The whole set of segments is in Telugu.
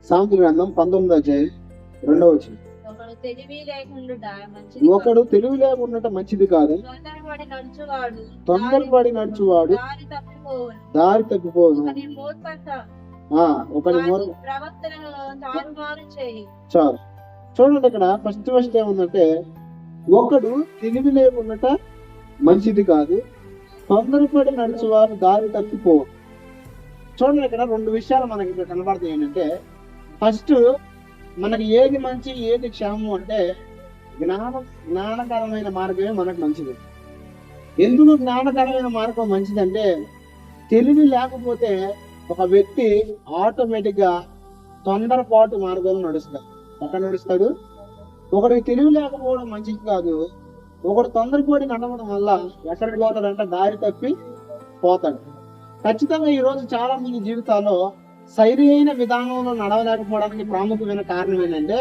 సామెతల గ్రంథం 19:2. ఒకడు తెలివి లేకుండా మంచిది కాదు, తొందరపడి నడుచువాడు దారి తప్పిపోను. ఒకటి చాలు. చూడండి, ఇక్కడ ఫస్ట్ ఏముందంటే, ఒకడు తెలివి లేకుండా మంచిది కాదు, తొందరపడి నడుచువారు దారి తప్పిపో. చూడండి, ఇక్కడ రెండు విషయాలు మనకి ఇక్కడ కనబడతాయి. ఏంటంటే, ఫస్ట్ మనకి ఏది మంచి ఏది క్షేమం అంటే, జ్ఞానకరమైన మార్గమే మనకు మంచిది. ఎందుకు జ్ఞానకరమైన మార్గం మంచిదంటే, తెలివి లేకపోతే ఒక వ్యక్తి ఆటోమేటిక్ గా తొందరపాటు మార్గంలో నడుస్తాడు. ఎక్కడ నడుస్తాడు? ఒకడికి తెలివి లేకపోవడం మంచిది కాదు. ఒకడు తొందరపడి నడవడం వల్ల ఎక్కడికి పోతాడంటే దారి తప్పి పోతాడు. ఖచ్చితంగా ఈ రోజు చాలా మంది జీవితాల్లో సరి అయిన విధానంలో నడవలేకపోవడానికి ప్రాముఖ్యమైన కారణం ఏంటంటే,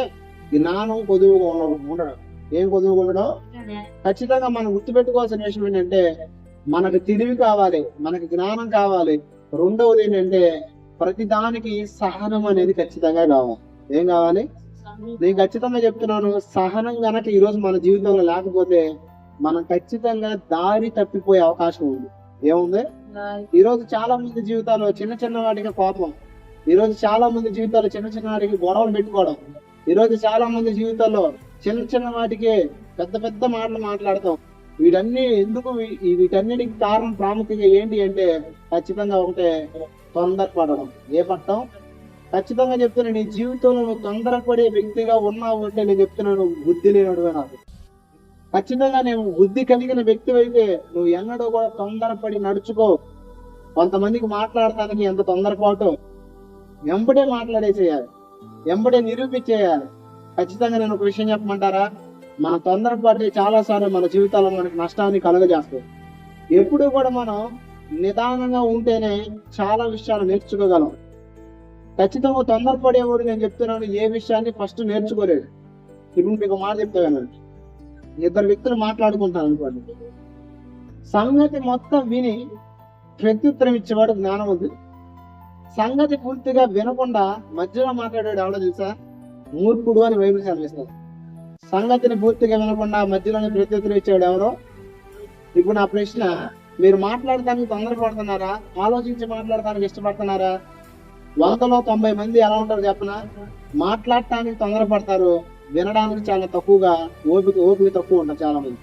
జ్ఞానం కొదువుగా ఉండడం. ఏం కొదువుగా ఉండడం? ఖచ్చితంగా మనం గుర్తుపెట్టుకోవాల్సిన విషయం ఏంటంటే, మనకు తెలివి కావాలి, మనకి జ్ఞానం కావాలి. రెండవది ఏంటంటే, ప్రతి దానికి సహనం అనేది ఖచ్చితంగా కావాలి. ఏం కావాలి? నేను ఖచ్చితంగా చెప్తున్నాను, సహనం గనక ఈ రోజు మన జీవితంలో లేకపోతే మనం ఖచ్చితంగా దారి తప్పిపోయే అవకాశం ఉంది. ఏముంది? ఈ రోజు చాలా మంది జీవితాల్లో చిన్న చిన్న వాటికి కోపం, ఈ రోజు చాలా మంది జీవితాల్లో చిన్న చిన్న వాటికి గొడవలు పెట్టుకోవడం, ఈ రోజు చాలా మంది జీవితాల్లో చిన్న చిన్న వాటికి పెద్ద పెద్ద మాటలు మాట్లాడతాం. వీటన్నిటికి కారణం ప్రాముఖ్యంగా ఏంటి అంటే, ఖచ్చితంగా ఒకటే, తొందరపడడం. ఏ పట్టం? ఖచ్చితంగా చెప్తున్నాను, నీ జీవితంలో నువ్వు తొందరపడే వ్యక్తిగా ఉన్నావు అంటే నేను చెప్తున్నాను, బుద్ధి లేనడువే. నాకు ఖచ్చితంగా నేను బుద్ధి కలిగిన వ్యక్తి అయితే నువ్వు ఎన్నడూ కూడా తొందరపడి నడుచుకో. కొంతమందికి మాట్లాడటానికి ఎంత తొందరపాటు, ఎంబడే మాట్లాడేసేయాలి, ఎంబడే నిరూపించేయాలి. ఖచ్చితంగా నేను ఒక విషయం చెప్పమంటారా, మన తొందరపాటు చాలా సార్లు మన జీవితాల్లో మనకి నష్టాన్ని కలుగజేస్తాయి. ఎప్పుడు కూడా మనం నిదానంగా ఉంటేనే చాలా విషయాలు నేర్చుకోగలం. ఖచ్చితంగా తొందరపడేవాడు, నేను చెప్తున్నాను, ఏ విషయాన్ని ఫస్ట్ నేర్చుకోలేడు. ఇప్పుడు మీకు మాట చెప్తాను, ఇద్దరు వ్యక్తులు మాట్లాడుకుంటాను అనుకోండి, సంగతి మొత్తం విని ప్రత్యుత్తరం ఇచ్చేవాడు జ్ఞానవంతుడు. సంగతి పూర్తిగా వినకుండా మధ్యలో మాట్లాడాడు ఎవడో తెలుసా? మూర్ఖుడు అని బైబిల్ సెలవిస్తారు. సంగతిని పూర్తిగా వినకుండా మధ్యలోనే ప్రత్యుత్తరం ఇచ్చేవాడు ఎవరో? ఇప్పుడు నా ప్రశ్న, మీరు మాట్లాడటానికి తొందరపడుతున్నారా, ఆలోచించి మాట్లాడటానికి ఇష్టపడుతున్నారా? 100లో 90 మంది ఎలా ఉంటారు చెప్పనా? మాట్లాడటానికి తొందరపడతారు, వినడానికి చాలా తక్కువగా ఓపిక తక్కువ ఉంటారు చాలా మంది.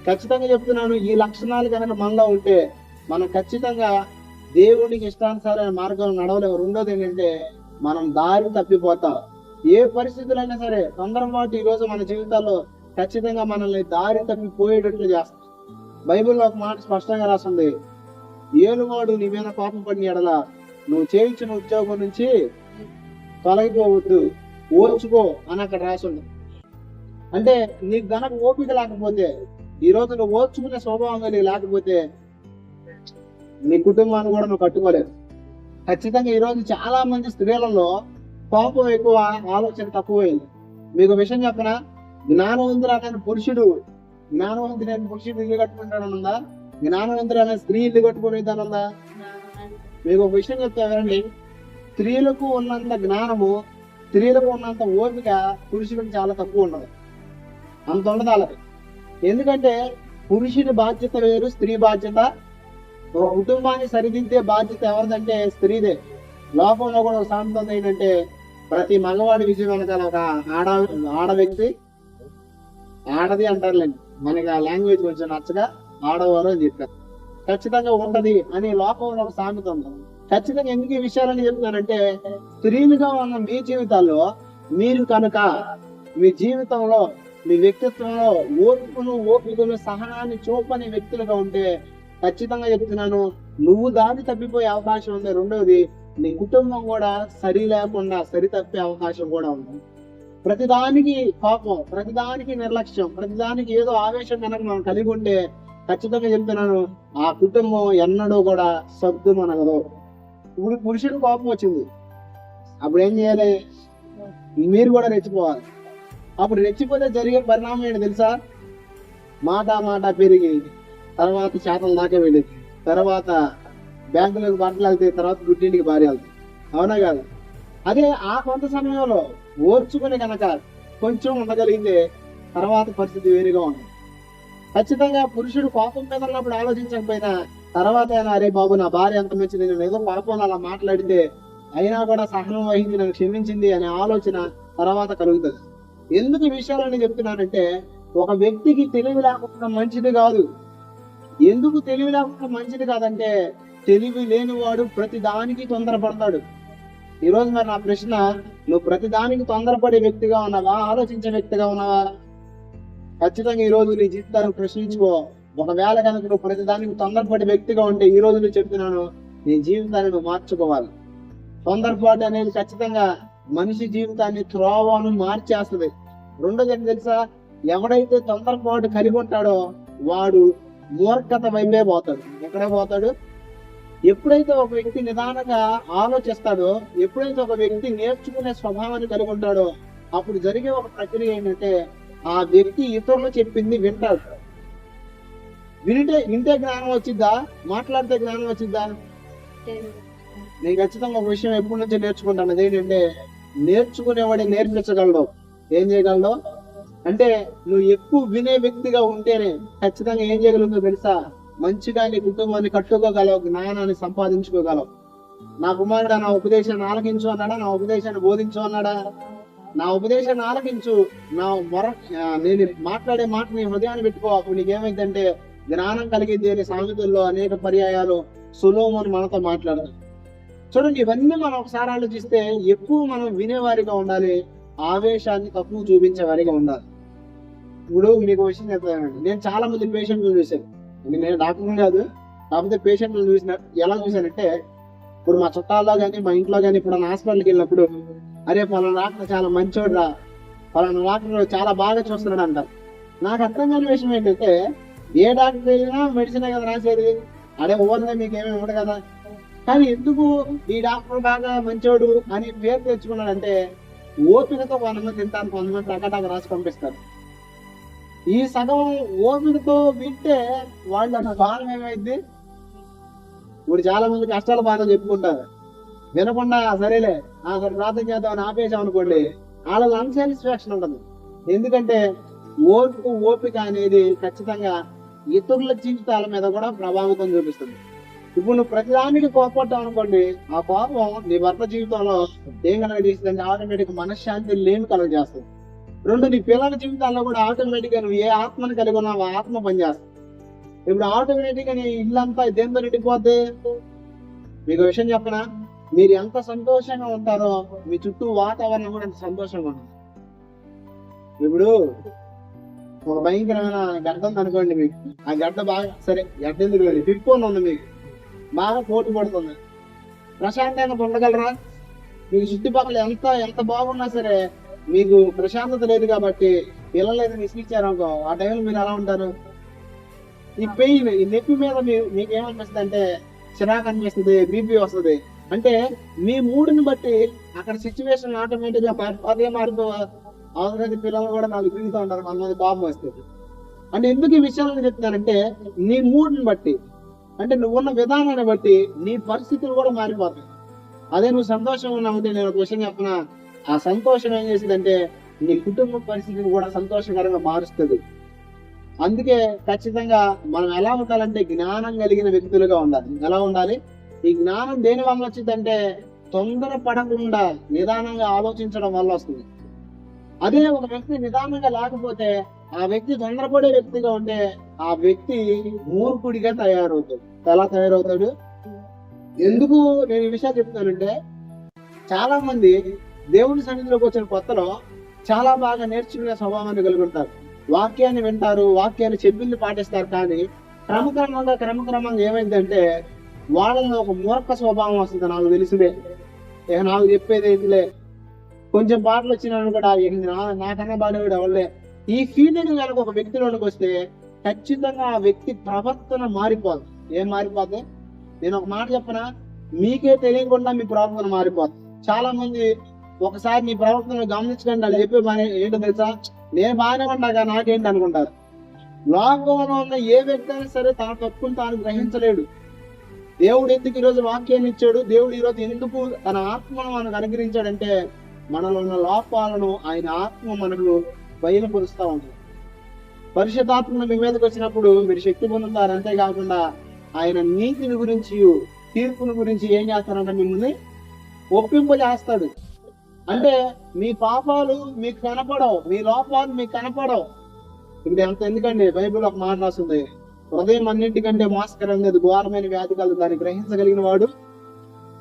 ఖచ్చితంగా చెప్తున్నాను, ఈ లక్షణాలు కనుక మనలో ఉంటే మనం ఖచ్చితంగా దేవునికి ఇష్టానుసారైన మార్గంలో నడవలేము. రెండోది ఏంటంటే, మనం దారి తప్పిపోతాం. ఏ పరిస్థితులైనా సరే తొందరపాటు ఈ రోజు మన జీవితాల్లో ఖచ్చితంగా మనల్ని దారి తప్పిపోయేటట్లు చేస్తాం. బైబిల్లో ఒక మాట స్పష్టంగా రాస్తుంది, ఏలువాడు నీ మీద కోపం పడిన ఎడల నువ్వు చేయించిన ఉద్యోగం నుంచి తొలగిపోవద్దు, ఓర్చుకో అని అక్కడ రాసింది. అంటే నీకు గనక ఓపిక లేకపోతే, ఈ రోజు నువ్వు ఓర్చుకునే స్వభావం నీకు లేకపోతే నీ కుటుంబాన్ని కూడా నువ్వు కట్టుకోలేవు. ఖచ్చితంగా ఈ రోజు చాలా మంది స్త్రీలలో కోపం ఎక్కువ, ఆలోచన తక్కువైంది. మీకు విషయం చెప్పనా, జ్ఞానవంతుడైన పురుషుడు ఇల్లు కట్టుకుంటాడనుందా? జ్ఞానవంతుడైన స్త్రీ ఇల్లు కట్టుకునేదానుందా? మీకు ఒక విషయం చెప్తానండి, స్త్రీలకు ఉన్నంత జ్ఞానము, స్త్రీలకు ఉన్నంత ఓపిక పురుషులకు చాలా తక్కువ ఉండదు. అంత ఉండదు వాళ్ళకి. ఎందుకంటే పురుషుని బాధ్యత వేరు, స్త్రీ బాధ్యత. ఒక కుటుంబాన్ని సరిదిద్దే బాధ్యత ఎవరిదంటే స్త్రీదే. లోకంలో కూడా ఒక సామెత ఏంటంటే, ప్రతి మగవాడి విజయం వెనకాల ఒక ఆడ వ్యక్తి, ఆడది అంటారులేండి, మనకి ఆ లాంగ్వేజ్ కొంచెం నచ్చగా ఆడవారు అని చెప్పారు. ఖచ్చితంగా ఉంటది అని లోకంలో ఒక సామెత ఉంది. ఖచ్చితంగా ఎందుకు ఈ విషయాలని చెప్తున్నానంటే, స్త్రీలుగా ఉన్న మీ జీవితాల్లో మీరు కనుక మీ జీవితంలో, మీ వ్యక్తిత్వంలో ఓపికను సహనాన్ని చూపని వ్యక్తులుగా ఉంటే ఖచ్చితంగా చెప్తున్నాను, నువ్వు దారి తప్పిపోయే అవకాశం ఉంది. రెండవది, నీ కుటుంబం కూడా సరి తప్పే అవకాశం కూడా ఉంది. ప్రతిదానికి కోపం, ప్రతిదానికి నిర్లక్ష్యం, ప్రతిదానికి ఏదో ఆవేశం కనుక మనం కలిగి ఉంటే ఖచ్చితంగా చెప్తున్నాను, ఆ కుటుంబం ఎన్నడూ కూడా సద్దుమనగదు. ఇప్పుడు పురుషుడు కోపం వచ్చింది, అప్పుడు ఏం చేయాలి? మీరు కూడా రెచ్చిపోవాలి. అప్పుడు రెచ్చిపోతే జరిగే పరిణామం ఏంటి తెలుసా? మాట పెరిగి తర్వాత శాతం దాకా వెళ్ళింది, తర్వాత బ్యాంకులకు బట్టలు వెళ్తాయి, తర్వాత గుడ్డింటికి భార్య వెళ్తాయి. అవునా కాదు? అదే ఆ కొంత సమయంలో ఓర్చుకుని కనుక కొంచెం ఉండగలిగితే తర్వాత పరిస్థితి వేరుగా ఉంది. ఖచ్చితంగా పురుషుడు కోపం మీద ఉన్నప్పుడు ఆలోచించకపోయినా తర్వాత అయినా, అరే బాబు నా భార్య ఎంత మంచిది, నేను ఏదో పాపం అలా మాట్లాడితే అయినా కూడా సహనం వహించి నన్ను క్షమించింది అనే ఆలోచన తర్వాత కలుగుతుంది. ఎందుకు ఈ విషయాలని చెప్తున్నానంటే, ఒక వ్యక్తికి తెలివి లేకుండా మంచిది కాదు. ఎందుకు తెలివి లేకుండా మంచిది కాదంటే, తెలివి లేనివాడు ప్రతి దానికి తొందరపడతాడు. ఈ రోజు మరి నా ప్రశ్న, నువ్వు ప్రతి దానికి తొందరపడే వ్యక్తిగా ఉన్నావా, ఆలోచించే వ్యక్తిగా ఉన్నావా? ఖచ్చితంగా ఈ రోజు నీ జీవితాన్ని ప్రశ్నించుకో. ఒకవేళ కనుక నువ్వు ప్రతి దానికి తొందరపడే వ్యక్తిగా ఉంటే, ఈ రోజు నువ్వు చెప్తున్నాను, నీ జీవితాన్ని నువ్వు మార్చుకోవాలి. తొందరపాటు అనేది ఖచ్చితంగా మనిషి జీవితాన్ని త్రోవను మార్చేస్తుంది. రెండోది ఏంటి తెలుసా? ఎవడైతే తొందరపాటు కలిగి ఉంటాడో వాడు మూర్ఖత వైపే పోతాడు. ఎక్కడే పోతాడు? ఎప్పుడైతే ఒక వ్యక్తి నిదానంగా ఆలోచిస్తాడో, ఎప్పుడైతే ఒక వ్యక్తి నేర్చుకునే స్వభావాన్ని కలిగి ఉంటాడో, అప్పుడు జరిగే ఒక ప్రక్రియ ఏంటంటే, ఆ వ్యక్తి ఇతరులు చెప్పింది వింటాడు. వింటే జ్ఞానం వచ్చిద్దా? మాట్లాడితే జ్ఞానం వచ్చిద్దా? నేను ఖచ్చితంగా ఒక విషయం ఎప్పటి నుంచి నేర్చుకుంటాను. అదేంటంటే, నేర్చుకునేవాడే నేర్పించగలడు. ఏం చేయగలడు అంటే, నువ్వు ఎక్కువ వినే వ్యక్తిగా ఉంటేనే ఖచ్చితంగా ఏం చేయగలుగుతావు తెలుసా? మంచిగా నీ కుటుంబాన్ని కట్టుకోగలవు, జ్ఞానాన్ని సంపాదించుకోగలవు. నా కుమారుడు నా ఉపదేశాన్ని ఆలకించు అన్నాడా? నా ఉపదేశాన్ని బోధించు అన్నాడా? నా ఉపదేశాన్ని ఆలకించు, నేను మాట్లాడే మాట నీ హృదయాన్ని పెట్టుకో, అప్పుడు నీకేమైందంటే జ్ఞానం కలిగింది అని సామెతల్లో అనేక పర్యాయాలు సొలొమోను మనతో మాట్లాడారు. చూడండి, ఇవన్నీ మనం ఒకసారి ఆలోచిస్తే ఎక్కువ మనం వినేవారిగా ఉండాలి, ఆవేశాన్ని తక్కువ చూపించే వారిగా ఉండాలి. ఇప్పుడు మీకు విషయం చెప్తానండి, నేను చాలా మంది పేషెంట్లు చూశాను. నేను డాక్టర్ కాదు, కాకపోతే పేషెంట్లు ఎలా చూశానంటే, ఇప్పుడు మా చుట్టాల్లో కానీ మా ఇంట్లో కానీ ఇప్పుడు హాస్పిటల్కి వెళ్ళినప్పుడు, అరే పలానా డాక్టర్ చాలా మంచోడు రా, పలానా డాక్టర్ చాలా బాగా చూస్తున్నాడు అంటారు. నాకు అర్థం కాని విషయం ఏంటంటే, ఏ డాక్టర్ వెళ్ళినా మెడిసిన్ కదా రాసేది, అదే ఓవర్గా మీకు ఏమీ ఉండదు కదా. కానీ ఎందుకు ఈ డాక్టర్ బాగా మంచోడు అని పేరు తెచ్చుకున్నాడంటే, ఓపికతో కొంతమంది తింటారు, కొంతమంది టకాటాక రాసి పంపిస్తారు. ఈ సగం ఓపికతో వింటే వాళ్ళు అన్న భారం ఏమైంది? ఇప్పుడు చాలా మంది కష్టాల బాధ చెప్పుకుంటారు, వినకుండా సరేలే అసలు ప్రార్థన చేద్దామని ఆపేసాం అనుకోండి, వాళ్ళ అన్సాటిస్ఫాక్షన్ ఉండదు. ఎందుకంటే ఓపిక అనేది ఖచ్చితంగా ఇతరుల జీవితాల మీద కూడా ప్రభావితం చూపిస్తుంది. ఇప్పుడు నువ్వు ప్రతిదానికి కోపడ్డావు అనుకోండి, ఆ కోపం నీ భర్త జీవితంలో ఏం కలగజేస్తుంది? ఆటోమేటిక్ మనశ్శాంతి లేని కలగజేస్తుంది. రెండు, నీ పిల్లల జీవితాల్లో కూడా ఆటోమేటిక్ గా నువ్వు ఏ ఆత్మని కలిగి ఉన్నావు ఆ ఆత్మ పనిచేస్తుంది. ఇప్పుడు ఆటోమేటిక్ గా నీ ఇల్లంతా దేంతో నిండిపోద్ది? మీకు విషయం చెప్పనా, మీరు ఎంత సంతోషంగా ఉంటారో మీ చుట్టూ వాతావరణం కూడా ఎంత సంతోషంగా ఉంటుంది. ఇప్పుడు ఒక భయంకరమైన గడ్డ ఉంది అనుకోండి, మీకు ఆ గడ్డ బాగా సరే గడ్డ ఎందుకు పిప్పొని ఉంది, మీకు బాగా పోటీ పడుతుంది, ప్రశాంతంగా ఉండగలరా? మీకు చుట్టుపక్కల ఎంత బాగున్నా సరే మీకు ప్రశాంతత లేదు కాబట్టి పిల్లలు ఏదైనా విసిగించారు అనుకో, ఆ టైంలో మీరు ఎలా ఉంటారు? ఈ పెయిన్, ఈ నొప్పి మీద మీకు ఏమనిపిస్తుంది అంటే చిరాకు అనిపిస్తుంది, బీపీ వస్తుంది. అంటే మీ మూడుని బట్టి అక్కడ సిచ్యువేషన్ ఆటోమేటిక్ గా అదే మారుతూ అవసరం పిల్లలు కూడా నాకు తిరుగుతూ ఉంటారు, కొంతమంది కోపం వస్తుంది. అంటే ఎందుకు ఈ విషయాలను చెప్తానంటే, నీ మూడుని బట్టి, అంటే నువ్వున్న విధానాన్ని బట్టి నీ పరిస్థితులు కూడా మారిపోతాయి. అదే నువ్వు సంతోషం ఉన్నావంటే, నేను ఒక విషయం చెప్పనా, ఆ సంతోషం ఏం చేసిందంటే నీ కుటుంబ పరిస్థితిని కూడా సంతోషకరంగా మారుస్తుంది. అందుకే ఖచ్చితంగా మనం ఎలా ఉండాలంటే జ్ఞానం కలిగిన వ్యక్తులుగా ఉండాలి. ఎలా ఉండాలి? ఈ జ్ఞానం దేని వల్ల వచ్చిందంటే తొందర పడకుండా నిదానంగా ఆలోచించడం వల్ల వస్తుంది. అదే ఒక వ్యక్తి నిదానంగా లేకపోతే, ఆ వ్యక్తి తొందరపడే వ్యక్తిగా ఉంటే ఆ వ్యక్తి మూర్ఖుడిగా తయారవుతాడు. ఎలా తయారవుతాడు? ఎందుకు నేను ఈ విషయాలు చెప్తానంటే, చాలా మంది దేవుని సన్నిధిలోకి వచ్చిన కొత్తలో చాలా బాగా నేర్చుకునే స్వభావాన్ని కలిగి ఉంటారు. వాక్యాన్ని వింటారు, వాక్యాన్ని చెప్పింది పాటిస్తారు. కానీ క్రమక్రమంగా ఏమైందంటే వాళ్ళలో ఒక మూర్ఖ స్వభావం వస్తుంది. నాకు తెలిసిందే, ఇక నాకు చెప్పేది ఏంటిలే, కొంచెం పాటలు వచ్చినాను కూడా నాకన్నా బాడేవాడు ఎవరులే, ఈ ఫీలింగ్ కనుక ఒక వ్యక్తిలోనికి వస్తే ఖచ్చితంగా ఆ వ్యక్తి ప్రవర్తన మారిపోదు. ఏం మారిపోద్ది? నేను ఒక మాట చెప్పనా, మీకే తెలియకుండా మీ ప్రవర్తన మారిపోతుంది. చాలా మంది ఒకసారి నీ ప్రవర్తన గమనించకండి, వాళ్ళు చెప్పే బాగా ఏంటో తెలుసా, నేను బాగానే ఉంటాగా నాకేంటి అనుకుంటారు. లోకంలో ఉన్న ఏ వ్యక్తి అయినా సరే తన తప్పును తాను గ్రహించలేడు. దేవుడు ఎందుకు ఈరోజు వాక్యాన్ని ఇచ్చాడు, దేవుడు ఈరోజు ఎందుకు తన ఆత్మను మనకు అనుగ్రహించాడంటే మనలో ఉన్న లోపాలను ఆయన ఆత్మ మనకు బయలుపరుస్తూ ఉంటుంది. పరిశుద్ధాత్మ మీ మీదకి వచ్చినప్పుడు మీరు శక్తి పొందుతారు. అంతేకాకుండా ఆయన నీతిని గురించి, తీర్పుని గురించి ఏం చేస్తారంటే మిమ్మల్ని ఒప్పింపజేస్తాడు. అంటే మీ పాపాలు మీకు కనపడవు, మీ లోపాలు మీకు కనపడవు. ఇప్పుడు ఎంత ఎందుకండి బైబిల్ ఒక మాట రాస్తుంది, హృదయం అన్నింటికంటే మోసకరమైనది, ఘోరమైన వ్యాధి కలదు, దాన్ని గ్రహించగలిగిన వాడు.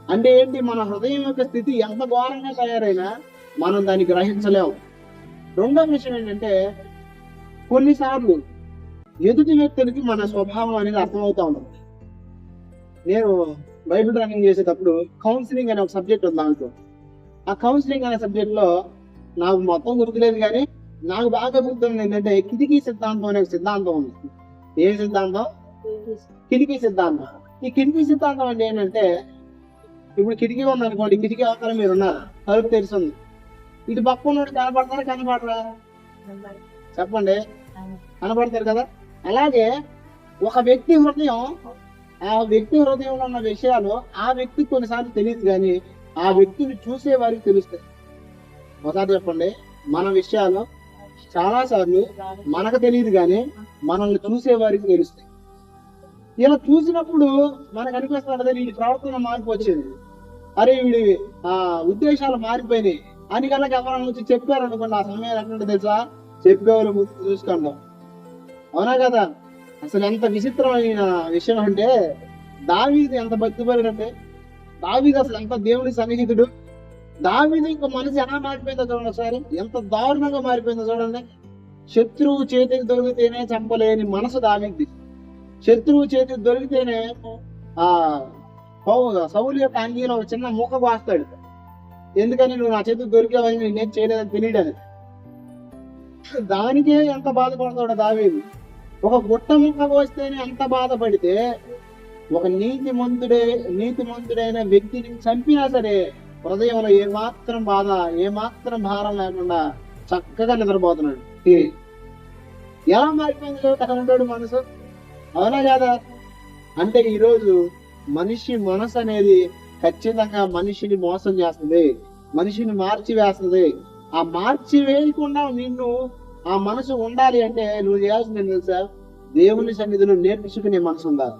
అంటే ఏంటి, మన హృదయం యొక్క స్థితి ఎంత ఘోరంగా తయారైనా మనం దాన్ని గ్రహించలేము. రెండో విషయం ఏంటంటే కొన్నిసార్లు ఎదుటి వ్యక్తులకి మన స్వభావం అనేది అర్థమవుతా ఉంటుంది. నేను బైబిల్ రన్నింగ్ చేసేటప్పుడు కౌన్సిలింగ్ అనే ఒక సబ్జెక్ట్ ఉంది దాంట్లో. ఆ కౌన్సిలింగ్ అనే సబ్జెక్ట్ లో నాకు మొత్తం గుర్తులేదు, కానీ నాకు బాగా గుర్తుంది ఏంటంటే కిటికీ సిద్ధాంతం అనే ఒక సిద్ధాంతం ఉంది. ఏ సిద్ధాంతం? కిటికీ సిద్ధాంతం. ఈ కిటికీ సిద్ధాంతం అంటే ఏంటంటే, ఇప్పుడు కిటికీ ఉంది అనుకోండి, కిటికీ అవతల మీరు ఉన్నారు, తలుపు తెరిచింది, ఇటు పక్క ఉన్నోడు కనపడతారా కనపడరా? చెప్పండి, కనపడతారు కదా. అలాగే ఒక వ్యక్తి హృదయం, ఆ వ్యక్తి హృదయంలో ఉన్న విషయాలు ఆ వ్యక్తికి కొన్నిసార్లు తెలియదు, కానీ ఆ వ్యక్తిని చూసే వారికి తెలుస్తాయి. ఒకసారి చెప్పండి, మన విషయాలు చాలా సార్లు మనకు తెలియదు, కానీ మనల్ని చూసే వారికి తెలుస్తాయి. ఇలా చూసినప్పుడు మనకు అనిపిస్తుంది వీడి ప్రవర్తన మార్పు వచ్చింది, అరే వీడి ఉద్దేశాలు మారిపోయినాయి అని కనుక ఎవరైనా వచ్చి చెప్పారనుకోండి, ఆ సమయం ఎట్లుంటే తెలుసా, చెప్పేవాళ్ళు ముందు చూసుకుంటాం. అవునా కదా? అసలు ఎంత విచిత్రమైన విషయం అంటే, దావీదు ఎంత భక్తిపరుడంటే, దావీదు అసలు ఎంత దేవుడి సన్నిహితుడు. దావీదు ఇంకో మనసు ఎలా మారిపోయిందో చూడండి ఒకసారి, ఎంత దారుణంగా మారిపోయిందో చూడండి. శత్రువు చేతికి దొరికితేనే చంపలేని మనసు దావీది. శత్రువు చేతికి దొరికితేనే సౌలు యొక్క అంగీలో ఒక చిన్న మూక కోస్తాడు. ఎందుకని, నువ్వు నా చేతికి దొరికావని నేనేం చేయలేదని తెలియడానికి. దానికే ఎంత బాధపడతాడు దావీదు. ఒక గుట్ట ముక్క కోస్తేనే ఎంత బాధపడితే, ఒక నీతిమంతుడైన వ్యక్తిని చంపినా సరే హృదయంలో ఏమాత్రం బాధ, ఏమాత్రం భారం లేకుండా చక్కగా నిద్రపోతున్నాడు. ఎలా మారిపోయింది అక్కడ ఉంటాడు మనసు. అవునా కదా? అంటే ఈరోజు మనిషి మనసు అనేది ఖచ్చితంగా మనిషిని మోసం చేస్తుంది, మనిషిని మార్చివేస్తుంది. ఆ మార్చి వేయకుండా నిన్ను ఆ మనసు ఉండాలి అంటే నువ్వు చేయాల్సింది తెలుసా, దేవుని సన్నిధిలో నేర్పించుకునే మనసు ఉండాలి.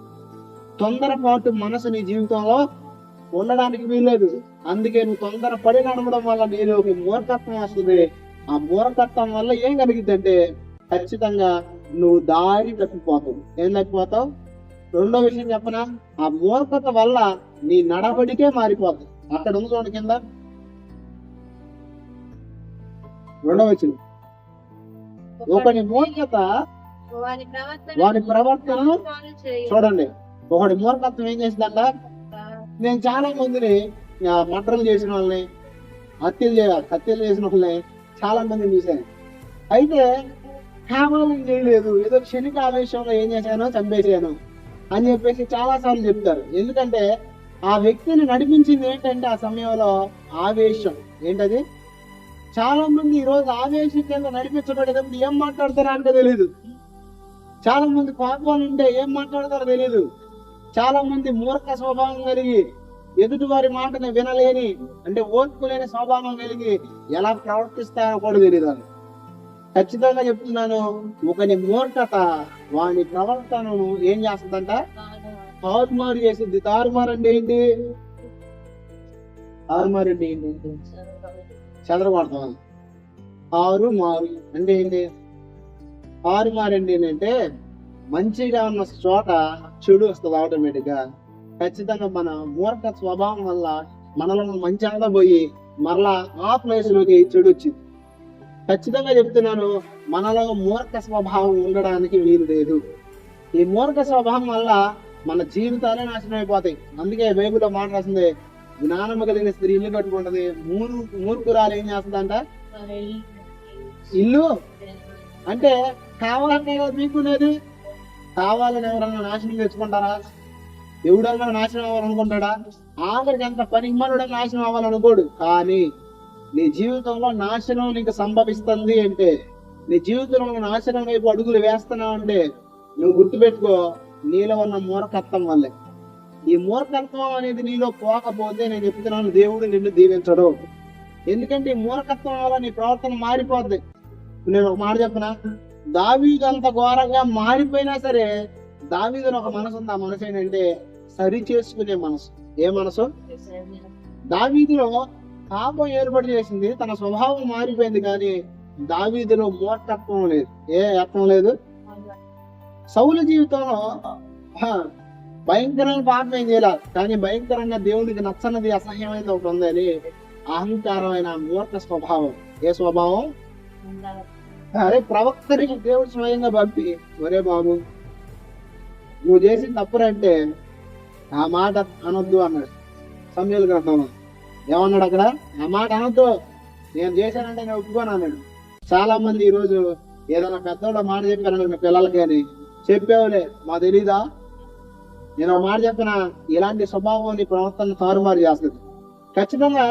తొందరపాటు మనసు నీ జీవితంలో ఉండడానికి వీల్లేదు. అందుకే నువ్వు తొందరపడి నడవడం వల్ల నీలో ఒక మూర్ఖత్వం వస్తుంది. ఆ మూర్ఖత్వం వల్ల ఏం కలిగిద్దంటే ఖచ్చితంగా నువ్వు దారి తప్పిపోతావు. ఏం తప్పిపోతావు? రెండో విషయం చెప్పనా, ఆ మూర్ఖత వల్ల నీ నడవడికే మారిపోతుంది. అక్కడ ఉంది చూడండి కింద, రెండవ వచ్చింది, ఒకటి మూర్ఖత వాడి ప్రవర్తన. చూడండి, ఒకటి మూర్ఖత్వం ఏం చేసిందంట, నేను చాలా మందిని మర్డర్లు చేసిన వాళ్ళని, హత్యలు చేసిన వాళ్ళని చాలా మందిని చూశాను. అయితే కావాలని చేయలేదు, ఏదో క్షణిక ఆవేశంలో ఏం చేశానో చంపేసాను అని చెప్పేసి చాలా సార్లు చెప్తారు. ఎందుకంటే ఆ వ్యక్తిని నడిపించింది ఏంటంటే ఆ సమయంలో ఆవేశం. ఏంటది? చాలా మంది ఈ రోజు ఆవేశం కింద నడిపించబడేటప్పుడు ఏం మాట్లాడతారో అంటే తెలియదు. చాలా మంది కోపాలు ఉంటే ఏం మాట్లాడతారో తెలియదు. చాలా మంది మూర్ఖ స్వభావం కలిగి, ఎదుటి వారి మాటను వినలేని, అంటే ఓర్పు లేని స్వభావం కలిగి ఎలా ప్రవర్తిస్తారో కూడా తెలియదు. అని ఖచ్చితంగా చెప్తున్నాను, ఒకని మూర్ఖత వాని ప్రవర్తనను ఏం చేస్తుందంట, తారుమారు చేసింది. తారుమారు అంటే ఏంటి? తారుమారు అంటే ఏంటి? చదరగొడతాం. ఆరు మారు అంటే ఏంటి? ఆరుమారు అంటే ఏంటంటే మంచిగా ఉన్న చోట చెడు వస్తుంది ఆటోమేటిక్ గా. ఖచ్చితంగా మన మూర్ఖ స్వభావం వల్ల మనలో మంచి అంతా పోయి మరలా ఆ ప్లేస్ లోకి చెడు వచ్చింది. ఖచ్చితంగా చెప్తున్నాను, మనలో మూర్ఖ స్వభావం ఉండడానికి వీలు లేదు. ఈ మూర్ఖ స్వభావం వల్ల మన జీవితాలే నాశనం అయిపోతాయి. అందుకే బైబిల్లో మాట రాసింది, జ్ఞానము కలిగిన స్త్రీ ఇల్లు కట్టుకుంటది, మూర్ఖురాలు ఏం చేస్తుందంట, ఇల్లు. అంటే కావాలంటే మీకునేది, కావాలని ఎవరన్నా నాశనం తెచ్చుకుంటారా? ఎవడన్నా నాశనం అవ్వాలనుకుంటాడా? ఆఖరికి ఎంత పనిమనుడని నాశనం అవ్వాలనుకోడు. కానీ నీ జీవితంలో నాశనం నీకు సంభవిస్తుంది అంటే, నీ జీవితంలో నాశనం వైపు అడుగులు వేస్తున్నావు అంటే నువ్వు గుర్తుపెట్టుకో, నీలో ఉన్న మూర్ఖత్వం వల్లే. ఈ మూర్ఖత్వం అనేది నీలో పోకపోతే నేను చెప్తున్నాను, దేవుడు నిన్ను దీవించడు. ఎందుకంటే ఈ మూర్ఖత్వం వల్ల నీ ప్రవర్తన మారిపోద్ది. నేను ఒక మాట చెప్పనా, దావీదు అంత ఘోరంగా మారిపోయినా సరే దావీదులో ఒక మనసు ఉంది. ఆ మనసు ఏంటంటే సరి చేసుకునే మనసు. ఏ మనసు? దావీదులో పాపం ఏర్పాటు చేసింది, తన స్వభావం మారిపోయింది, కానీ దావీదులో మూర్ఖత్వం లేదు. ఏ అర్థం లేదు. సౌలు జీవితంలో భయంకరమైన పాపం ఏం చేయాలి, కానీ భయంకరంగా దేవుడికి నచ్చనిది అసహ్యమైనది ఒకటి ఉంది, అది అహంకారమైన మూర్ఖ స్వభావం. ఏ స్వభావం? అరే ప్రవక్తని దేవుడు స్వయంగా పంపి, ఒరే బాబు నువ్వు చేసిన తప్పురంటే ఆ మాట అనొద్దు అన్నాడు. సమూయేలు గ్రంథంలో ఏమన్నాడు అక్కడ? ఆ మాట అనొద్దు, నేను చేశానంటే నేను ఒప్పుకోను అన్నాడు. చాలా మంది ఈరోజు ఏదైనా పెద్దోళ్ళ మాట చెప్పారని పిల్లలకి అని చెప్పేవాళ్ళే, మా తెలీదా, నేను ఒక మాట చెప్పిన ఇలాంటి స్వభావం నీ ప్రవర్తన తారుమారు చేస్తుంది. ఖచ్చితంగా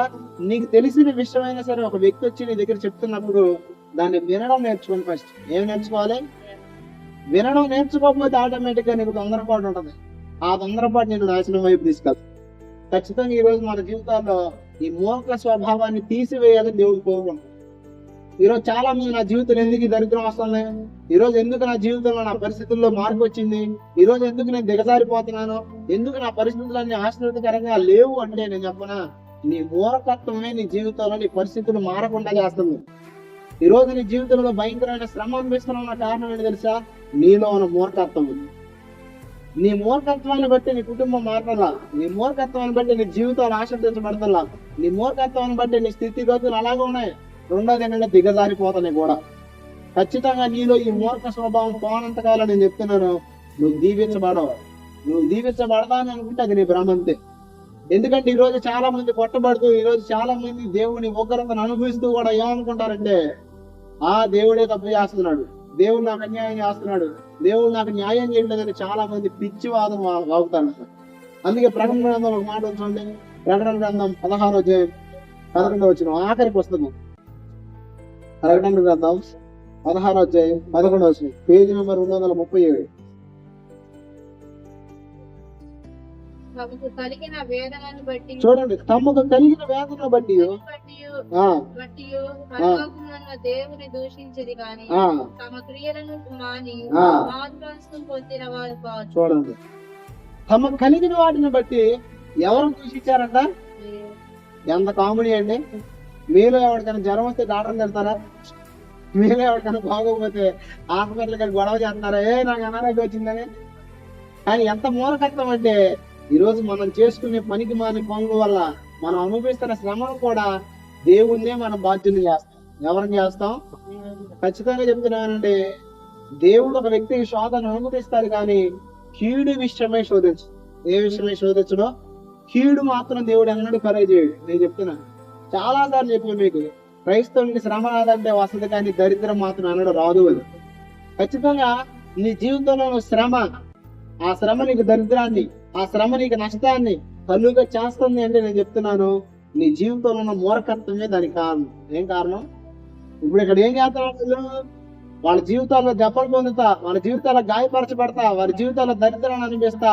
నీకు తెలిసిన విషయమైనా సరే ఒక వ్యక్తి వచ్చి నీ దగ్గర చెప్తున్నప్పుడు దాన్ని వినడం నేర్చుకోండి. ఫస్ట్ ఏం నేర్చుకోవాలి? వినడం నేర్చుకోకపోతే ఆటోమేటిక్ గా నీకు తొందరపాటు ఉంటుంది. ఆ తొందరపాటు నేను నాశనం వైపు తీసుకెళ్తాను. ఖచ్చితంగా ఈ రోజు మన జీవితాల్లో ఈ మూర్ఖ స్వభావాన్ని తీసివేయాలని దేవుడు కోరుకుంటాం. ఈరోజు చాలా మంది నా జీవితం ఎందుకు ఈ దరిద్రం వస్తుంది, ఈ రోజు ఎందుకు నా జీవితంలో నా పరిస్థితుల్లో మార్పు వచ్చింది, ఈ రోజు ఎందుకు నేను దిగజారిపోతున్నాను, ఎందుకు నా పరిస్థితులన్నీ ఆశీర్వదకరంగా లేవు అంటే నేను చెప్పనా, నీ మూర్ఖత్వమే నీ జీవితంలో నీ పరిస్థితులు మారకుండా చేస్తుంది. ఈ రోజు నీ జీవితంలో భయంకరమైన శ్రమ అనిపిస్తున్న కారణం ఏంటి తెలుసా? నీలో ఉన్న మూర్ఖత్వం. నీ మూర్ఖత్వాన్ని బట్టి నీ కుటుంబం మారతలా, నీ మూర్ఖత్వాన్ని బట్టి నీ జీవితాలు ఆశీర్వదించబడతలా, నీ మూర్ఖత్వాన్ని బట్టి నీ స్థితిగతులు అలాగే ఉన్నాయి. రెండోది ఏంటంటే దిగజారిపోతున్నాయి కూడా. ఖచ్చితంగా నీలో ఈ మూర్ఖ స్వభావం పోనంతకాలం నేను చెప్తున్నాను, నువ్వు దీవించబడవు. నువ్వు దీవించబడతా అని అనుకుంటే అది నీ భ్రమ అంతే. ఎందుకంటే ఈ రోజు చాలా మంది కొట్టబడుతూ, ఈ రోజు చాలా మంది దేవుని ఉగ్రతను అనుభవిస్తూ కూడా ఏమనుకుంటారంటే, దేవుడే తప్పు చేస్తున్నాడు, దేవుడు నాకు అన్యాయం చేస్తున్నాడు, దేవుడు నాకు న్యాయం చేయలేదని చాలా మంది పిచ్చివాదం వాగుతారు. అందుకే ప్రకటన గ్రంథం ఒక మాట ఉంచండి, ప్రకటన గ్రంథం 16వ అధ్యాయం 11వ వచనం ఆఖరి పుస్తకం. ప్రకటన గ్రంథం 16వ అధ్యాయం 11వ వచనం, పేజీ నెంబర్ 237. చూడండి, తమకు కలిగిన వేదనను బట్టి దేవుని దూషించేది కానీ తమ క్రియలను మాని పొందిన వారు కాదు. చూడండి, తమకు కలిగిన వాటిని బట్టి ఎవరు దూషించారంట? ఎంత కామెడీ అండి. మీలో ఎవరికైనా జ్వరం వస్తే డాక్టర్ వెళ్తారా? మీలో ఎవరికైనా బాగోకపోతే హాస్పిటల్ కానీ గొడవ చేస్తున్నారా, నాకు అనారోగ్యం వచ్చిందని? కానీ ఎంత మూలకత్వం అంటే, ఈరోజు మనం చేసుకునే పనికి మాని పనుల వల్ల మనం అనుభవిస్తున్న శ్రమను కూడా దేవుణ్ణే మనం బాధ్యులు చేస్తాం. ఎవరిని చేస్తాం? ఖచ్చితంగా చెప్తున్నానంటే, దేవుడు ఒక వ్యక్తికి శోధన అనుమతిస్తాడు, కానీ కీడు విషయమై శోధించు. ఏ విషయమై శోధించడో? కీడు మాత్రం దేవుడు ఎన్నడూ కరై చేయడు. నేను చెప్తున్నాను, చాలా సార్లు చెప్పాను మీకు, క్రైస్తవునికి శ్రమ రాదంటే వస్తుంది, కానీ దరిద్రం మాత్రం ఎన్నడూ రాదు అని. ఖచ్చితంగా నీ జీవితంలో శ్రమ, ఆ శ్రమ నీకు దరిద్రాన్ని, ఆ శ్రమ నీకు నష్టాన్ని కలుగా చేస్తుంది అంటే నేను చెప్తున్నాను, నీ జీవితంలో ఉన్న మూర్ఖత్వమే దానికి కారణం. ఏం కారణం? ఇప్పుడు ఇక్కడ ఏం చేస్తున్నారు? వాళ్ళ జీవితాల్లో దెబ్బలు పొందుతా, వాళ్ళ జీవితాల్లో గాయపరచబడతా, వారి జీవితాల్లో దరిద్రాన్ని అనిపిస్తా,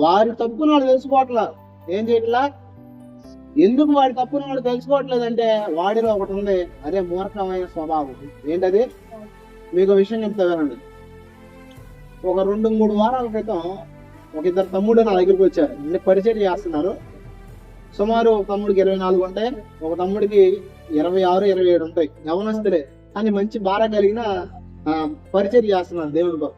వారి తప్పును వాళ్ళు తెలుసుకోవట్లా. ఏం చేయట్లా? ఎందుకు వాడి తప్పును వాడు తెలుసుకోవట్లేదంటే, వాడిలో ఒకటి ఉంది, అదే మూర్ఖమైన స్వభావం. ఏంటది? మీకు విషయం చెప్తా వినండి. ఒక 2-3 వారాల క్రితం ఒక ఇద్దరు తమ్ముడు నా దగ్గరికి వచ్చారు. పరిచయం చేస్తున్నారు. సుమారు ఒక తమ్ముడికి 24 ఉంటాయి, ఒక తమ్ముడికి 26-27 ఉంటాయి. యవనస్తులే, అని మంచి భారం కలిగిన పరిచయం చేస్తున్నారు దేవుడితో.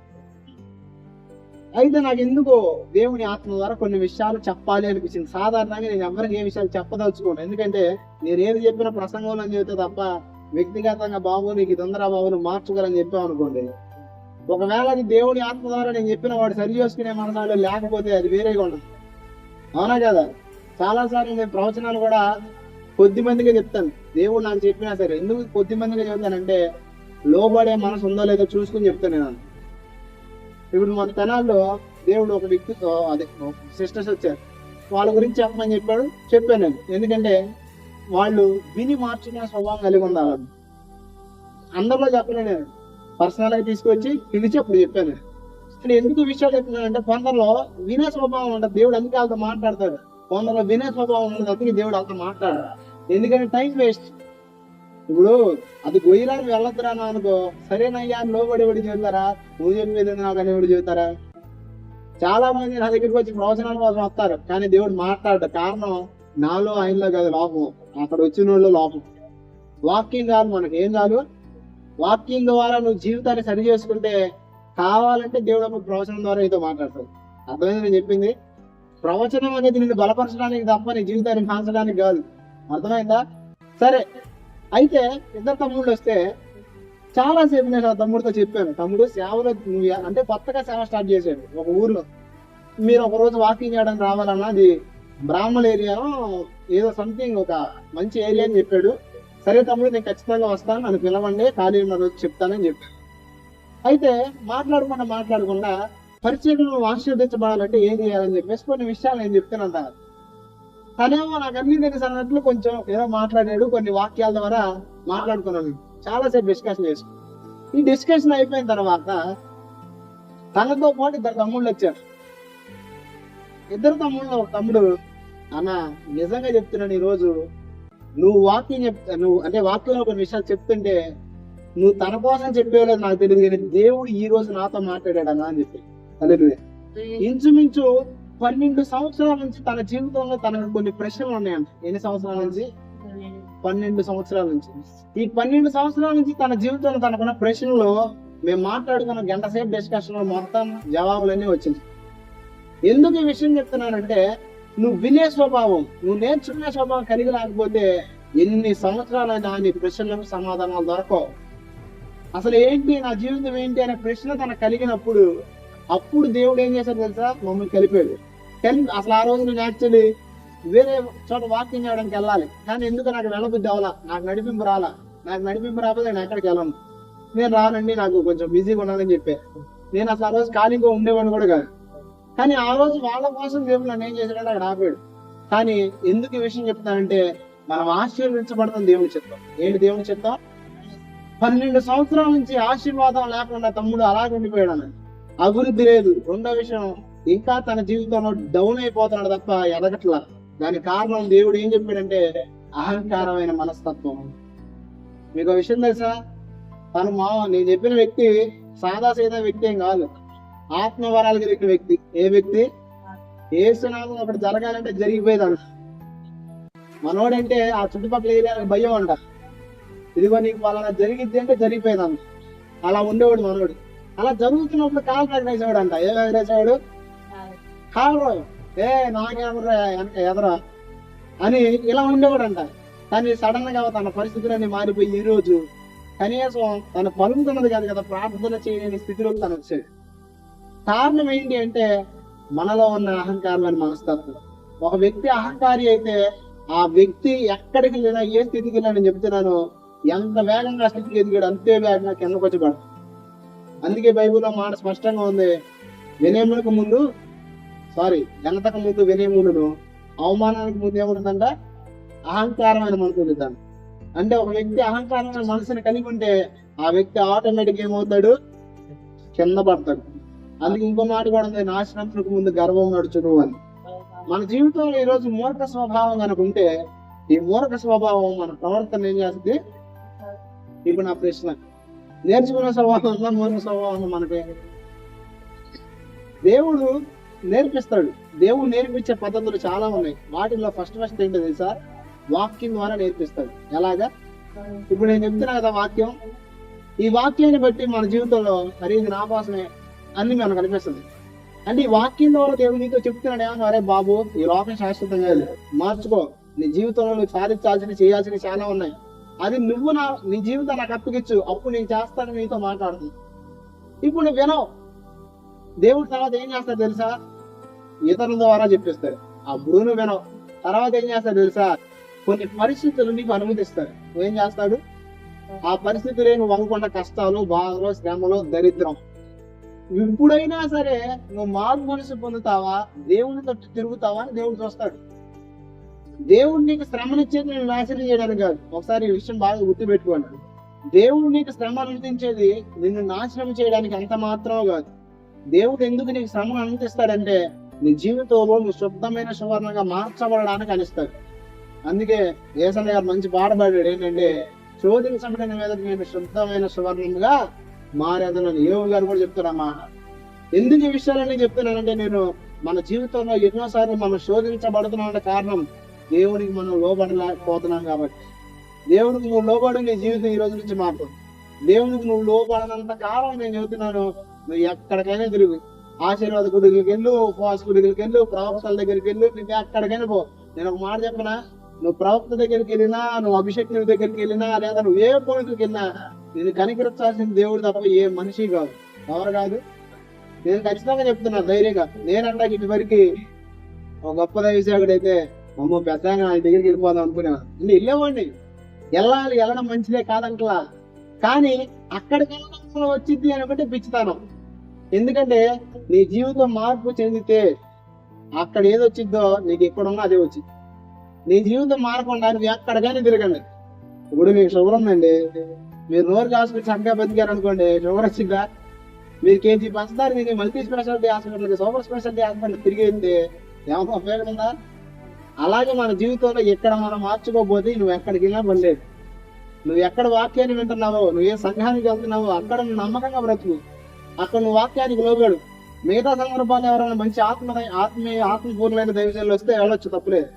అయితే నాకు ఎందుకో దేవుని ఆత్మ ద్వారా కొన్ని విషయాలు చెప్పాలి అనిపించింది. సాధారణంగా నేను ఎవరికి ఏ విషయాలు చెప్పదలుచుకోను, ఎందుకంటే నేను ఏది చెప్పిన ప్రసంగంలో అని చెబితే తప్ప వ్యక్తిగతంగా బాబు నీకు తొందర బాబును మార్చుకోవాలని చెప్పాం అనుకోండి, ఒకవేళ అది దేవుని ఆత్మ ద్వారా నేను చెప్పిన వాడు సరి చేసుకునే మనసాలు లేకపోతే అది వేరేగా ఉండదు. అవునా కదా? చాలా సార్లు నేను ప్రవచనాలు కూడా కొద్ది మందిగా చెప్తాను. దేవుడు నాకు చెప్పినా సరే ఎందుకు కొద్ది మందిగా చెప్తానంటే, లోబడే మనసు ఉందో లేదో చూసుకుని చెప్తాను నేను. ఇప్పుడు మన తెనాల్లో దేవుడు ఒక వ్యక్తితో, అదే సిస్టర్స్ వచ్చారు, వాళ్ళ గురించి చెప్పమని చెప్పాను నేను. ఎందుకంటే వాళ్ళు విని మార్చుకునే స్వభావం కలిగి ఉండాలని. అందరిలో చెప్పలేను నేను, పర్సనల్ గా తీసుకొచ్చి పిలిచి అప్పుడు చెప్పాను. ఇక్కడ ఎందుకు విషయాలు చెప్తున్నానంటే కొందరిలో వినే స్వభావం ఉంటుంది, దేవుడు అందుకే వాళ్ళతో మాట్లాడతాడు. కొందరిలో వినే స్వభావం ఉంటుంది, అందుకే దేవుడు వాళ్ళతో మాట్లాడాడు. ఎందుకంటే టైం వేస్ట్. ఇప్పుడు అది గొయ్యరాని వెళ్ళొద్దురా అనుకో, సరేనయ్యా లోబడి చెబుతారా, నువ్వు చెప్పేది నాకు అనేవాడు చెబుతారా? చాలా మంది నా దగ్గరికి వచ్చి ప్రవచనాల కోసం వస్తారు, కానీ దేవుడు మాట్లాడడు. కారణం నాలో ఆయనలో కాదు లోపం, అక్కడ వచ్చిన వాళ్ళు లోపం. వాక్యం కాదు మనకి, ఏం కాదు? వాక్యం ద్వారా నువ్వు జీవితాన్ని సరి చేసుకుంటే కావాలంటే దేవుడు ఒక ప్రవచనం ద్వారా నీతో మాట్లాడతాడు. అర్థమైంది నేను చెప్పింది? ప్రవచనం అనేది నిన్ను బలపరచడానికి తప్ప నీ జీవితాన్ని మార్చడానికి కాదు. అర్థమైందా? సరే, అయితే ఇద్దరు తమ్ముళ్ళు వస్తే చాలాసేపు నేను ఆ తమ్ముడితో చెప్పాను, తమ్ముడు సేవలో నువ్వు అంటే కొత్తగా సేవ స్టార్ట్ చేశాడు ఒక ఊర్లో, మీరు ఒక రోజు వాకింగ్ చేయడానికి రావాలన్నా, అది బ్రాహ్మణ ఏరియాలో ఏదో సంథింగ్ ఒక మంచి ఏరియా అని చెప్పాడు. సరే తమ్ముడు నేను ఖచ్చితంగా వస్తాను, నన్ను పిలవండి, ఖాళీ ఉన్న రోజు చెప్తానని చెప్పాను. అయితే మాట్లాడకుండా పరిచయంలో ఆశీర్వదించబడాలంటే ఏం చేయాలని చెప్పేసి కొన్ని విషయాలు నేను చెప్తానంట. తనేమో నాకు అన్ని తెలుసు అన్నట్లు కొంచెం ఏదో మాట్లాడాడు, కొన్ని వాక్యాల ద్వారా మాట్లాడుకున్నాను. చాలాసేపు డిస్కషన్ చేసుకున్నాం. ఈ డిస్కషన్ అయిపోయిన తర్వాత తనతో పాటు ఇద్దరు తమ్ముళ్ళు వచ్చారు. ఇద్దరు తమ్ముళ్ళు, ఒక తమ్ముడు, అన్న నిజంగా చెప్తున్నాను, ఈరోజు నువ్వు నువ్వు అంటే వాక్యంలో కొన్ని విషయాలు చెప్తుంటే నువ్వు తన కోసం చెప్పేవాళ్ళు నాకు తెలియదు, కానీ దేవుడు ఈ రోజు నాతో మాట్లాడాడన్నా అని చెప్పి. హల్లెలూయా. ఇంచుమించు 12 సంవత్సరాల నుంచి తన జీవితంలో తనకు కొన్ని ప్రశ్నలు ఉన్నాయంట. ఎన్ని సంవత్సరాల నుంచి? 12 సంవత్సరాల నుంచి. ఈ 12 సంవత్సరాల నుంచి తన జీవితంలో తనకున్న ప్రశ్నలు మేము మాట్లాడుకున్న గంట సేపు డిస్కషన్ లో మొత్తం జవాబులన్నీ వచ్చింది. ఎందుకు ఈ విషయం చెప్తున్నానంటే, నువ్వు వినే స్వభావం, నువ్వు నేర్చుకునే స్వభావం కలిగి లేకపోతే ఎన్ని సంవత్సరాలైనా నీ ప్రశ్నలకు సమాధానాలు దొరకవు. అసలు ఏంటి నా జీవితం ఏంటి అనే ప్రశ్న తనకు కలిగినప్పుడు అప్పుడు దేవుడు ఏం చేశాడు తెలుసా? మమ్మల్ని కలిపాడు. అసలు ఆ రోజు నేను యాక్చువల్లీ వేరే చోట వాకింగ్ చేయడానికి వెళ్ళాలి, కానీ ఎందుకు నాకు వెళ్ళబుద్ధి అవ్వాలా, నాకు నడిపింపు రాకపోతే నేను ఎక్కడికి వెళ్ళను, నేను రానండి, నాకు కొంచెం బిజీగా ఉన్నానని చెప్పాను. నేను అసలు ఆ రోజు ఖాళీగా ఉండేవాడిని కూడా కాదు. కానీ ఆ రోజు వాళ్ళ కోసం దేవుడు నన్ను ఏం చేశాడంటే అక్కడ ఆపాడు. కానీ ఎందుకు ఈ విషయం చెప్తానంటే, మనం ఆశీర్వదించబడతాం దేవుని చిత్తం. ఏంటి దేవుని చిత్తం? 12 సంవత్సరాల నుంచి ఆశీర్వాదం లేకుండా తమ్ముడు అలాగే ఉండిపోయాడు అన్న. అభివృద్ధి లేదు. రెండో విషయం, ఇంకా తన జీవితంలో డౌన్ అయిపోతున్నాడు తప్ప ఎదగట్లా. దానికి కారణం దేవుడు ఏం చెప్పాడంటే అహంకారమైన మనస్తత్వం. మీకు ఒక విషయం తెలుసా? నేను చెప్పిన వ్యక్తి సాదా సీదా వ్యక్తి ఏం కాదు, ఆత్మవరాలు కలిగిన వ్యక్తి. ఏ వ్యక్తి? ఏసునామం ఒకటి జరగాలంటే జరిగిపోయేదాన్ని. మనోడంటే ఆ చుట్టుపక్కల ఏరియాలకు భయం అంట. ఇదిగో నీకు వాళ్ళ జరిగిద్ది అంటే జరిగిపోయేదాన్ని. అలా ఉండేవాడు మనోడు. అలా జరుగుతున్నప్పుడు కాలు ప్రకటించేవాడు అంట. ఏ ప్రకటించేవాడు? కాలు నాకెవరా ఎదరా అని ఇలా ఉండేవాడు అంట. కానీ సడన్ గా తన పరిస్థితులన్నీ మారిపోయి ఈ రోజు కనీసం తన పలుకుతున్నది కాదు కదా, ప్రార్థన చేయలేని స్థితిలో తను వచ్చేది. కారణం ఏంటి అంటే మనలో ఉన్న అహంకారమైన మనస్తత్వం. ఒక వ్యక్తి అహంకారి అయితే ఆ వ్యక్తి ఎక్కడికి వెళ్ళినా, ఏ స్థితికి వెళ్ళినా, నేను చెప్తున్నాను, ఎంత వేగంగా స్థితికి ఎదిగాడు అంతే వేగంగా కిందకు వచ్చి పడతాడు. అందుకే బైబిల్లో మాట స్పష్టంగా ఉంది, ఘనతకు ముందు వినయములను, అవమానానికి ముందు ఏముంటుందంట? అహంకారమైన మనసు ఉంటుందంట. అంటే ఒక వ్యక్తి అహంకారమైన మనసుని కలిగి ఉంటే ఆ వ్యక్తి ఆటోమేటిక్ ఏమవుతాడు? కింద పడతాడు. అందుకే ఇంకో మాట కూడా ఉంది, నాశనమునకు ముందు గర్వం నడుచును అని. మన జీవితంలో ఈ రోజు మూర్ఖ స్వభావం కనుక ఉంటే, ఈ మూర్ఖ స్వభావం మన ప్రవర్తన ఏం చేస్తుంది? ఇప్పుడు నా ప్రశ్న, నేర్చుకునే స్వభావం ఉందా, మూర్ఖ స్వభావం మనకి? దేవుడు నేర్పిస్తాడు. దేవుడు నేర్పించే పద్ధతులు చాలా ఉన్నాయి. వాటిల్లో ఫస్ట్ ఏంటో తెలుసా? వాక్యం ద్వారా నేర్పిస్తాడు. ఎలాగా? ఇప్పుడు నేను చెప్తున్నా కదా వాక్యం, ఈ వాక్యాన్ని బట్టి మన జీవితంలో మరి ఇది నా కోసమే అన్ని మనకు అనిపిస్తుంది. అంటే ఈ వాక్యం ద్వారా దేవుడు నీతో చెప్తున్నాడు ఏమన్నా, అరే బాబు ఈ లోకం శాశ్వతం కాదు, మార్చుకో, నీ జీవితంలో నువ్వు సాధించాల్సినవి చేయాల్సినవి చాలా ఉన్నాయి, అది నువ్వు నీ జీవితం నాకు అప్పగిచ్చు, అప్పుడు నేను చేస్తాను నీతో మాట్లాడుతుంది. ఇప్పుడు నువ్వు వినవు. దేవుడు తర్వాత ఏం చేస్తాడు తెలుసా? ఇతరుల ద్వారా చెప్పిస్తాడు. అప్పుడు నువ్వు వినవు. తర్వాత ఏం చేస్తాడు తెలుసా? కొన్ని పరిస్థితులు నీకు అనుమతిస్తాడు. నువ్వేం చేస్తాడు? ఆ పరిస్థితులు నువ్వు వంగకుండా కష్టాలు, బాధలు, శ్రమలు, దరిద్రం, ఇప్పుడైనా సరే నువ్వు మారు మనసు పొందుతావా, దేవునితో తిరుగుతావా అని దేవుడు చూస్తాడు. దేవుడు నీకు శ్రమనిచ్చేది నేను నాశనం చేయడానికి కాదు. ఒకసారి ఈ విషయం బాగా గుర్తుపెట్టుకోండి. దేవుడు నీకు శ్రమ అనుమతించేది నిన్ను నాశనం చేయడానికి అంత మాత్రం కాదు. దేవుడు ఎందుకు నీకు శ్రమను అనుమతిస్తాడంటే నీ జీవితంలో నువ్వు శుద్ధమైన సువర్ణంగా మార్చబడడానికి అనిస్తాడు. అందుకే యేసయ్య గారు మంచి పాట పాడాడు, ఏంటంటే శోధించబడిన మీద నేను శుద్ధమైన సువర్ణంగా మారేదనని. యోగు గారు కూడా చెప్తారమ్మా. ఎందుకు ఈ విషయాలన్నీ చెప్తున్నానంటే, నేను మన జీవితంలో ఎన్నోసార్లు మనం శోధించబడుతున్నాం అంటే కారణం దేవునికి మనం లోబడలేకపోతున్నాం కాబట్టి. దేవునికి నువ్వు లోబడి నీ జీవితం ఈ రోజు నుంచి మారుతుంది. దేవునికి నువ్వు లోబడినంత కాలం నేను చెబుతున్నాను, నువ్వు ఎక్కడికైనా తిరుగు. ఆశీర్వాద గుడికి వెళ్ళు, ఉపవాస గుడికి వెళ్ళు, ప్రవక్తల దగ్గరికి వెళ్ళు, నువ్వు ఎక్కడికైనా పో. నేను ఒక మాట చెప్పనా, నువ్వు ప్రవక్త దగ్గరికి వెళ్ళినా, నువ్వు అభిషేకుని దగ్గరికి వెళ్ళినా, లేదా నువ్వు ఏ కోరికకి వెళ్ళినా నేను కనికరించాల్సిన దేవుడు తప్ప ఏ మనిషి కాదు. ఎవరు కాదు. నేను ఖచ్చితంగా చెప్తున్నాను ధైర్యంగా. నేనంటే ఇటువరకు ఒక గొప్ప దైవసేవకుడైతే అమ్మో పెద్ద ఆయన దగ్గరికి వెళ్ళిపోదాం అనుకునేవాడు. నేను వెళ్ళేవాడిని, వెళ్ళడం మంచిదే కాదంటలా. కానీ అక్కడికి వెళ్ళడం వచ్చింది అని ఒకటి పిచ్చితాను. ఎందుకంటే నీ జీవితం మార్పు చెందితే అక్కడ ఏది వచ్చిందో నీకు ఎక్కడ ఉన్నా అదే వచ్చింది. నీ జీవితం మారకుండా నువ్వు ఎక్కడికైనా తిరగండి. ఇప్పుడు మీకు షుగర్ ఉందండి, మీరు నోరు కాసుకుని చక్కగా బతికారు అనుకోండి, షుగర్ వచ్చిందా? మీరు కేజీ పంచదార తిని మల్టీ స్పెషాలిటీ హాస్పిటల్కి, సూపర్ స్పెషాలిటీ హాస్పిటల్ తిరిగేది ఏమో ఉపయోగం ఉందా? అలాగే మన జీవితంలో ఎక్కడ మనం మార్చుకోకపోతే నువ్వు ఎక్కడికి వెళ్ళినా పనిలేదు. నువ్వు ఎక్కడ వాక్యాన్ని వింటున్నావో, నువ్వు ఏ సంఘానికి వెళ్తున్నావో అక్కడ నువ్వు నమ్మకంగా బ్రతుకు. అక్కడ నువ్వు వాక్యానికి లోబడు. మిగతా సందర్భాలు ఎవరైనా మంచి ఆత్మపూర్ణమైన దైవజనులు వస్తే వెళ్ళొచ్చు, తప్పులేదు.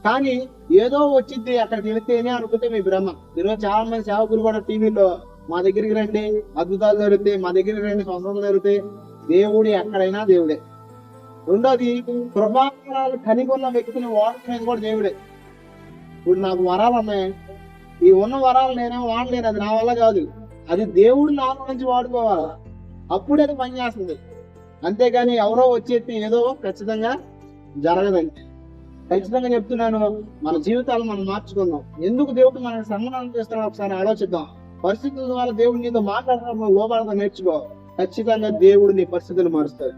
కానీ ఏదో వచ్చింది అక్కడికి వెళితేనే అనుకుంటే మీ భ్రమ. ఈరోజు చాలా మంది సేవకులు కూడా టీవీలో మా దగ్గరికి రండి, అద్భుతాలు జరుగుతాయి, మా దగ్గరికి రండి, స్వస్థతలు జరుగుతాయి. దేవుడు ఎక్కడైనా దేవుడే. రెండోది, కృపాకరాలు కనిగొన్న వ్యక్తిని వాడుకునేది కూడా దేవుడే. ఇప్పుడు నాకు వరాలు ఉన్నాయి, ఈ ఉన్న వరాలు నేనేమో వాడలేను, అది నా వల్ల కాదు. అది దేవుడు నా నుంచి వాడుకోవాలి, అప్పుడే అది పనిచేస్తుంది. అంతేగాని ఎవరో వచ్చేసి ఏదో ఖచ్చితంగా జరగదండి. ఖచ్చితంగా చెప్తున్నాను, మన జీవితాలు మనం మార్చుకుందాం. ఎందుకు దేవుడు మనకు సన్మానం చేస్తాడో ఒకసారి ఆలోచిద్దాం. పరిస్థితుల ద్వారా దేవుడు నీతో మాట్లాడడం లోపల నేర్చుకో. ఖచ్చితంగా దేవుడు నీ పరిస్థితులు మారుస్తాడు.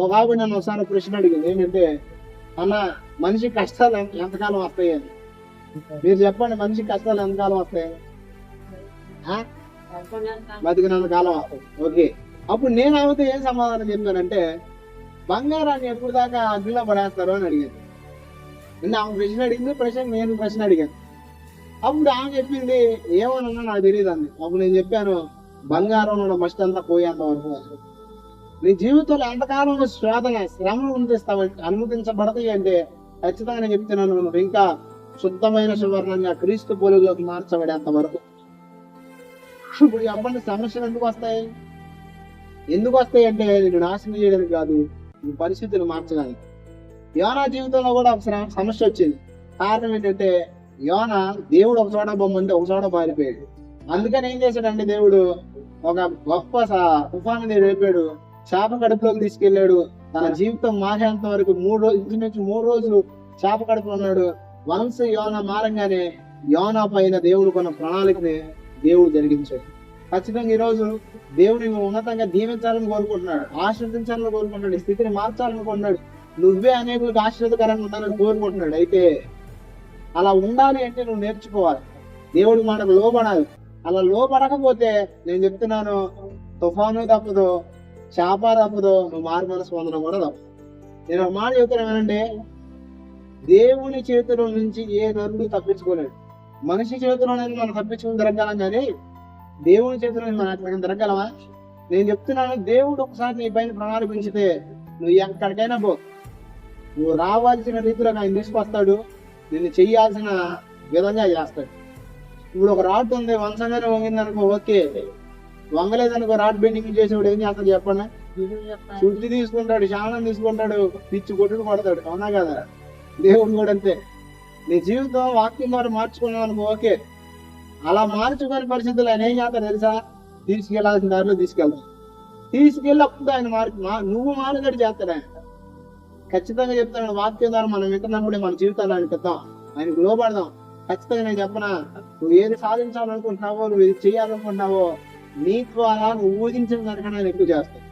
ఒక ఆవిడ నన్ను ఒకసారి ప్రశ్న అడిగింది, ఏంటంటే అన్న మనిషి కష్టాలు ఎంతకాలం వస్తాయి అని. మీరు చెప్పండి, మనిషి కష్టాలు ఎంతకాలం వస్తాయి? బతికినంత కాలం వస్తాయి. ఓకే, అప్పుడు నేను ఆమెతో ఏం సమాధానం చెప్పానంటే, బంగారాన్ని ఎప్పుడు దాకా అగ్నిలో పడేస్తారు అని అడిగాను. అంటే ఆమె ప్రశ్న అడిగింది, నేను ప్రశ్న అడిగాను. అప్పుడు ఆమె చెప్పింది, ఏమన్నా నాకు తెలియదు అంది. అప్పుడు నేను చెప్పాను, బంగారం మస్ట్ అంతా పోయేంత వరకు. నీ జీవితంలో ఎంతకాలం శోధన శ్రమను అనుమతించబడతాయి అంటే ఖచ్చితంగా నేను చెప్తున్నాను, నువ్వు ఇంకా శుద్ధమైన సువర్ణంగా క్రీస్తు పోలికలోకి మార్చబడేంత వరకు. ఇప్పుడు చెప్పండి, సమస్యలు ఎందుకు వస్తాయి? ఎందుకు వస్తాయి అంటే నేను నాశనం చేయడానికి కాదు, ఈ పరిస్థితులు మార్చడానికి. యోనా జీవితంలో కూడా ఒక సమస్య వచ్చింది. కారణం ఏంటంటే యోనా దేవుడు ఒక చోట బొమ్మంటే ఒక చోట పారిపోయాడు. అందుకని ఏం చేశాడంటే దేవుడు ఒక గొప్ప తుఫాను రేపాడు, చేప కడుపులోకి తీసుకెళ్లాడు. తన జీవితం మారేంత వరకు 3 రోజులు చేప కడుపులో ఉన్నాడు. వన్స్ యోనా మారంగానే యోనా పైన దేవుడు కొన్న ప్రణాళికని దేవుడు జరిగించాడు. ఖచ్చితంగా ఈరోజు దేవుడిని ఉన్నతంగా దీవించాలని కోరుకుంటున్నాడు, ఆశీర్వదించాలని కోరుకుంటున్నాడు, ఈ స్థితిని మార్చాలనుకుంటున్నాడు. నువ్వే అనేకులకు ఆశీర్వదకరంగా ఉండాలని కోరుకుంటున్నాడు. అయితే అలా ఉండాలి అంటే నువ్వు నేర్చుకోవాలి, దేవుడి మాటకు లోబడాలి. అలా లోబడకపోతే నేను చెప్తున్నాను, తుఫాను తప్పదు, చేప తప్పదు, నువ్వు మారు మనసు పొందడం కూడా తప్పదు. నేను ఒక మాట చెప్తున్నానంటే, దేవుని చేతుల నుంచి ఏ నరుడు తప్పించుకోలేడు. మనిషి చేతిలోనే మనం తప్పించుకుని తిరగలం, కానీ దేవుని చేతిలో మనం తిరగలమా? నేను చెప్తున్నాను, దేవుడు ఒకసారి నీ పైన ప్రణాళిక పెంచితే నువ్వు ఎక్కడికైనా పో. నువ్వు రావాల్సిన రీతిలో ఆయన తీసుకొస్తాడు, నిన్ను చెయ్యాల్సిన విధంగా చేస్తాడు. ఇప్పుడు ఒక రాడ్ ఉంది, వంచగానే వంగింది అనుకో, ఓకే. వంగలేదనుకో, రాడ్ బెండింగ్ చేసేవాడు ఏం చేస్తాడు చెప్పండి? శుద్ధి తీసుకుంటాడు, శానం తీసుకుంటాడు, పిచ్చి కొట్టుడు పడతాడు. అవునా కదా? దేవుడు కూడా అంతే. నీ జీవితం వాక్యం ద్వారా మార్చుకున్నావు అనుకో, ఓకే. అలా మార్చుకునే పరిస్థితులు ఆయన ఏం చేస్తాడు తెలుసా? తీసుకెళ్లాల్సిన దారిలో తీసుకెళ్ళి అప్పుడు ఆయన నువ్వు మారుగడి చేస్తాడు ఆయన. ఖచ్చితంగా చెప్తాను, వాక్యం ద్వారా మనం వింటున్నప్పుడే మన జీవితాలు ఆయన పెద్దాం, ఆయనకు లోబడదాం. ఖచ్చితంగా నేను చెప్పనా, నువ్వు ఏది సాధించాలనుకుంటున్నావో, నువ్వు ఏది చేయాలనుకుంటున్నావో, నీ ద్వారా నువ్వు ఊహించిన దానికన్నా ఆయన ఎక్కువ చేస్తావు.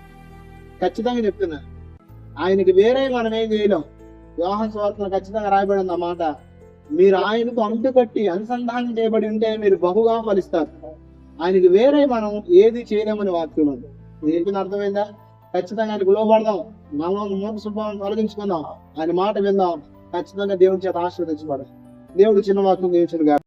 ఖచ్చితంగా చెప్తున్నా, ఆయనకి వేరే మనం ఏం చేయలేం. యోహాను సువార్తలో ఖచ్చితంగా రాయబడింది ఆ మాట, మీరు ఆయనకు అంటుకట్టి అనుసంధానం చేయబడి ఉంటే మీరు బహుగా ఫలిస్తారు. ఆయనకి వేరే మనం ఏది చేయలేమని వాక్యం ఉంది. చెప్పింది అర్థమైందా? ఖచ్చితంగా ఆయనకు లోబడదాం, మనం మూల స్వభావం తొలగించుకుందాం, ఆయన మాట విందాం. ఖచ్చితంగా దేవుని చేత ఆశీర్వదించబడదాం. దేవుడు చిన్న వాక్యం దీవించును గాక.